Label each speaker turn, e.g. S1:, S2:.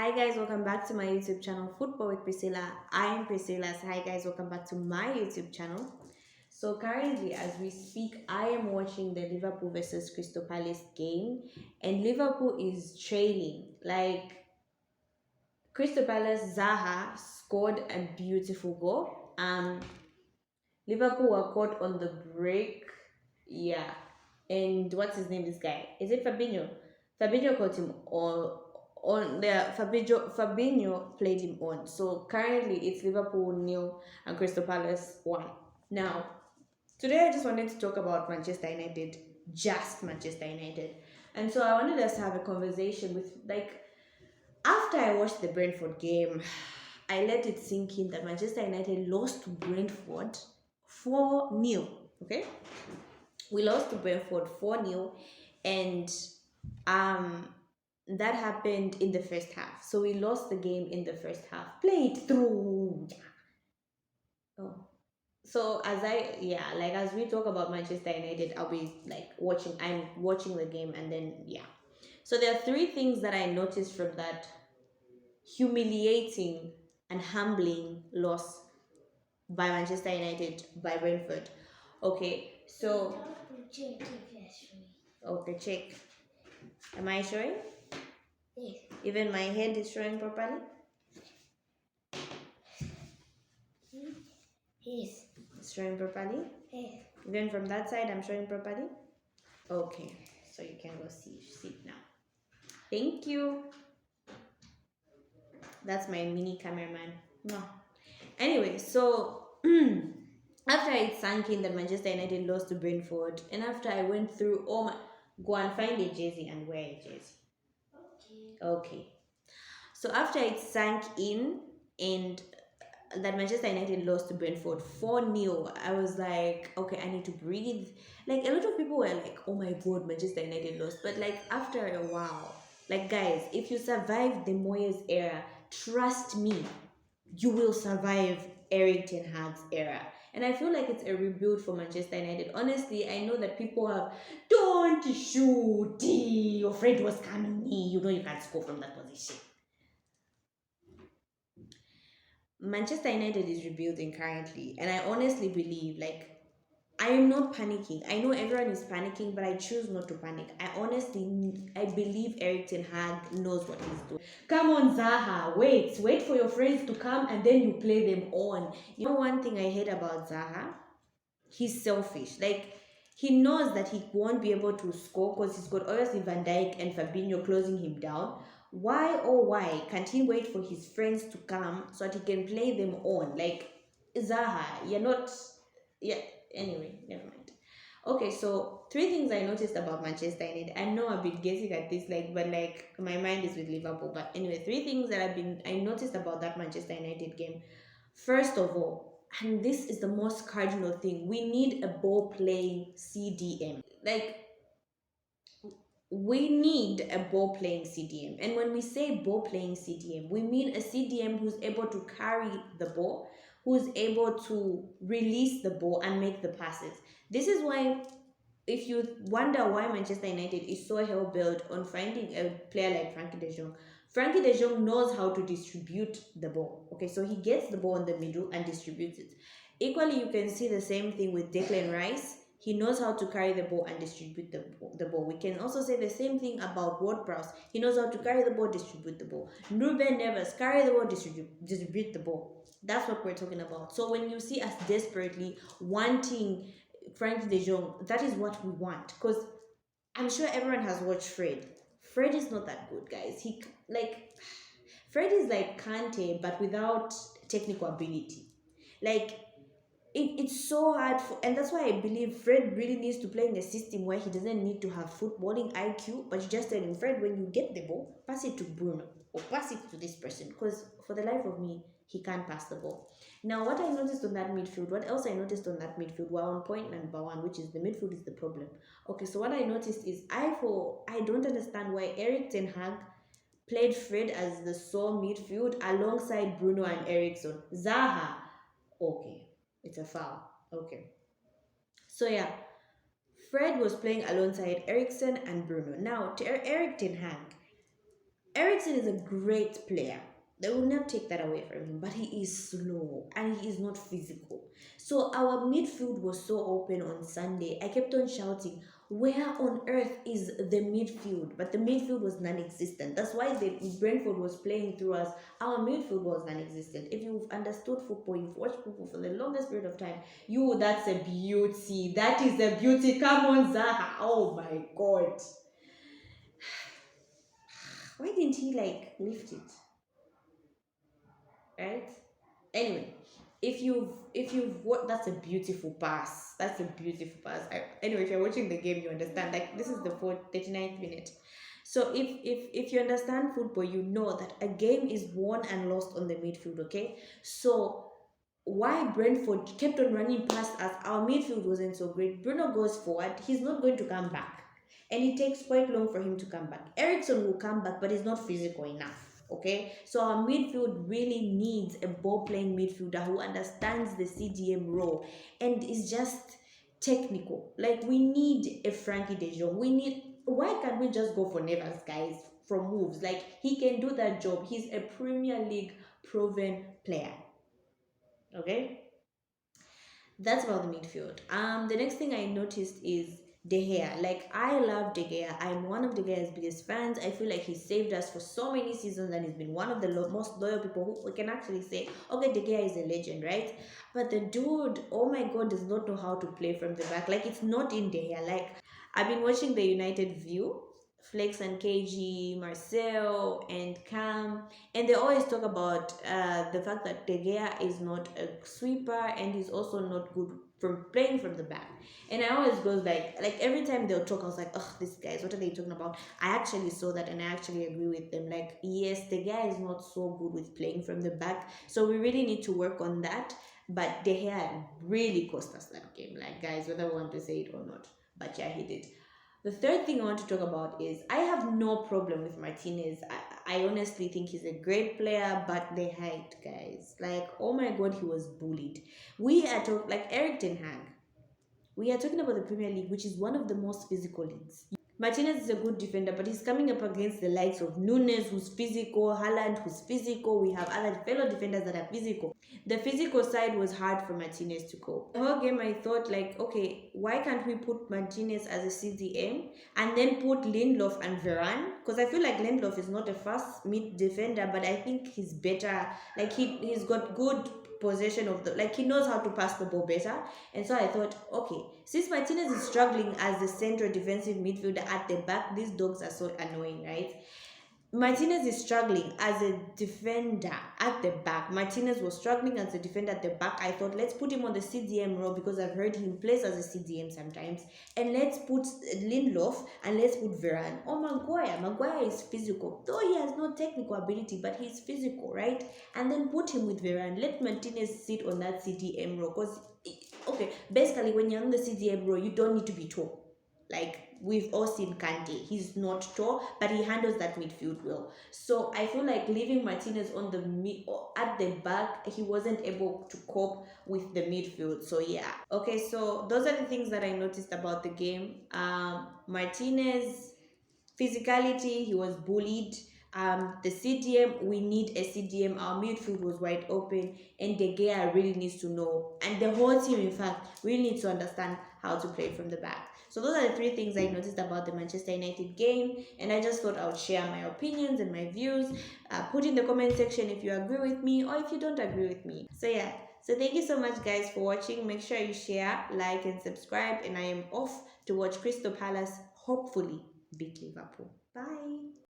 S1: Hi guys, welcome back to my YouTube channel, Football with Priscilla. I am Priscilla. So hi guys, welcome back to my YouTube channel. So currently, as we speak, I am watching the Liverpool versus Crystal Palace game, and Liverpool is trailing. Like Crystal Palace, Zaha scored a beautiful goal. Liverpool were caught on the break. Yeah. And what's his name? This guy. Is it Fabinho? Fabinho caught him on the Fabinho played him on. So currently it's Liverpool nil and Crystal Palace 1. Now, today I just wanted to talk about Manchester United, just Manchester United. And so I wanted us to have a conversation with after I watched the Brentford game, I let it sink in that Manchester United lost to Brentford 4-0. Okay? We lost to Brentford 4-0, and um that happened in the first half. So we lost the game in the first half. Play it through. Oh. So as we talk about Manchester United, I'll be I'm watching the game, and then yeah. So there are three things that I noticed from that humiliating and humbling loss by Manchester United by Brentford. Okay, so okay, check. Am I showing? Yes. Even my head is showing properly? Yes. It's showing properly? Yes. Even from that side, I'm showing properly? Okay, so you can go see now. Thank you. That's my mini cameraman. No. Anyway, so after it sank in that Manchester United lost to Brentford, and after I went through all my go and find a jersey and wear a jersey. Okay. So after it sank in and that Manchester United lost to Brentford 4-0, I was like, okay, I need to breathe. Like a lot of people were like, oh my god, Manchester United lost. But like after a while, like guys, if you survive the Moyes era, trust me, you will survive Eric Ten Hag's era. And I feel like it's a rebuild for Manchester United. Honestly, I know that people have, don't shoot, your friend was coming in, you know you can't score from that position. Manchester United is rebuilding currently, and I honestly believe I am not panicking. I know everyone is panicking, but I choose not to panic. I believe Eric Ten Hag knows what he's doing. Come on, Zaha, wait for your friends to come and then you play them on. You know one thing I hate about Zaha? He's selfish. Like he knows that he won't be able to score because he's got obviously Van Dijk and Fabinho closing him down. Why oh why can't he wait for his friends to come so that he can play them on? Like Zaha, you're not. Yeah. Anyway, never mind. Okay, so three things I noticed about Manchester United. I know I've been guessing at this, but my mind is with Liverpool. But anyway, three things that I noticed about that Manchester United game. First of all, and this is the most cardinal thing, we need a ball playing CDM. We need a ball playing CDM. And when we say ball playing CDM, we mean a CDM who's able to carry the ball, who's able to release the ball and make the passes. This is why, if you wonder why Manchester United is so hell bent on finding a player like Frankie de Jong knows how to distribute the ball. Okay, so he gets the ball in the middle and distributes it. Equally, you can see the same thing with Declan Rice. He knows how to carry the ball and distribute the ball. We can also say the same thing about Ward Prowse. He knows how to carry the ball, distribute the ball. Ruben Neves, carry the ball, distribute the ball. That's what we're talking about. So when you see us desperately wanting Frankie de Jong, that is what we want. Because I'm sure everyone has watched Fred. Fred is not that good, guys. Fred is like Kante, but without technical ability. Like it's so hard and that's why I believe Fred really needs to play in a system where he doesn't need to have footballing IQ, but you just tell him, Fred, when you get the ball, pass it to Bruno or pass it to this person, because for the life of me, he can't pass the ball. Now, what I noticed on that midfield, what else I noticed on that midfield, well, on point number one, which is the midfield is the problem. Okay, so what I noticed is I don't understand why Eric Ten Hag played Fred as the sole midfield alongside Bruno and Ericsson. Zaha, okay, it's a foul. Okay. So yeah, Fred was playing alongside Ericsson and Bruno. Now, to Eric Ten Hag, Eriksen is a great player. They will not take that away from him, but he is slow and he is not physical. So our midfield was so open on Sunday. I kept on shouting, "Where on earth is the midfield?" But the midfield was non-existent. That's why the Brentford was playing through us. Our midfield was non-existent. If you've understood football, you've watched football for the longest period of time, that's a beauty. That is a beauty. Come on, Zaha. Oh my God. Why didn't he lift it? Right? Anyway, if you've what that's a beautiful pass. That's a beautiful pass. Anyway, if you're watching the game, you understand. Like, this is the 39th minute. So if you understand football, you know that a game is won and lost on the midfield. Okay, so why Brentford kept on running past us, our midfield wasn't so great. Bruno goes forward, he's not going to come back. And it takes quite long for him to come back. Eriksen will come back, but he's not physical enough. Okay, so our midfield really needs a ball playing midfielder who understands the CDM role and is just technical. Like, we need a Frankie de Jong. Why can't we just go for Neves, guys, from Wolves? Like, he can do that job. He's a Premier League proven player. Okay, that's about the midfield. The next thing I noticed is De Gea. Like, I love De Gea. I'm one of De Gea's biggest fans. I feel like he saved us for so many seasons and he's been one of the most loyal people who we can actually say, okay, De Gea is a legend, right? But the dude, oh my God, does not know how to play from the back. Like, it's not in De Gea. Like, I've been watching the United View, Flex and KG, Marcel and Cam, and they always talk about the fact that De Gea is not a sweeper and he's also not good from playing from the back. And I always goes like every time they'll talk, I was like, oh, these guys, what are they talking about? I actually saw that and I actually agree with them. Like, yes, De Gea is not so good with playing from the back, so we really need to work on that. But De Gea really cost us that game, like, guys, whether we want to say it or not. But yeah, he did. The third thing I want to talk about is I have no problem with Martinez. I honestly think he's a great player, but the height, guys. Like, oh my God, he was bullied. We are talking, like, Eric Ten Hag. We are talking about the Premier League, which is one of the most physical leagues. Martinez is a good defender, but he's coming up against the likes of Nunes, who's physical, Haaland, who's physical. We have other fellow defenders that are physical. The physical side was hard for Martinez to cope. The whole game, I thought, like, okay, why can't we put Martinez as a CDM and then put Lindelof and Varane? Because I feel like Lindelof is not a fast mid defender, but I think he's better. Like, he's got good possession of the, like, he knows how to pass the ball better. And so I thought, okay, since Martinez is struggling as the central defensive midfielder at the back, these dogs are so annoying, right? Martinez is struggling as a defender at the back. Martinez was struggling as a defender at the back. I thought, let's put him on the CDM role because I've heard him plays as a CDM sometimes. And let's put Lindelof and let's put Varane. Oh, Maguire. Maguire is physical. Though he has no technical ability, but he's physical, right? And then put him with Varane. Let Martinez sit on that CDM role. Because, okay, basically when you're on the CDM role, you don't need to be tall. Like, we've all seen Kante. He's not tall, but he handles that midfield well. So I feel like leaving Martinez on the at the back, he wasn't able to cope with the midfield. So yeah. Okay, so those are the things that I noticed about the game. Martinez, physicality, he was bullied. The CDM, we need a CDM. Our midfield was wide open, and De Gea really needs to know, and the whole team, in fact, really needs to understand how to play from the back. So those are the three things I noticed about the Manchester United game, and I just thought I would share my opinions and my views. Put in the comment section if you agree with me or if you don't agree with me. So yeah. So thank you so much, guys, for watching. Make sure you share, like, and subscribe. And I am off to watch Crystal Palace hopefully beat Liverpool. Bye.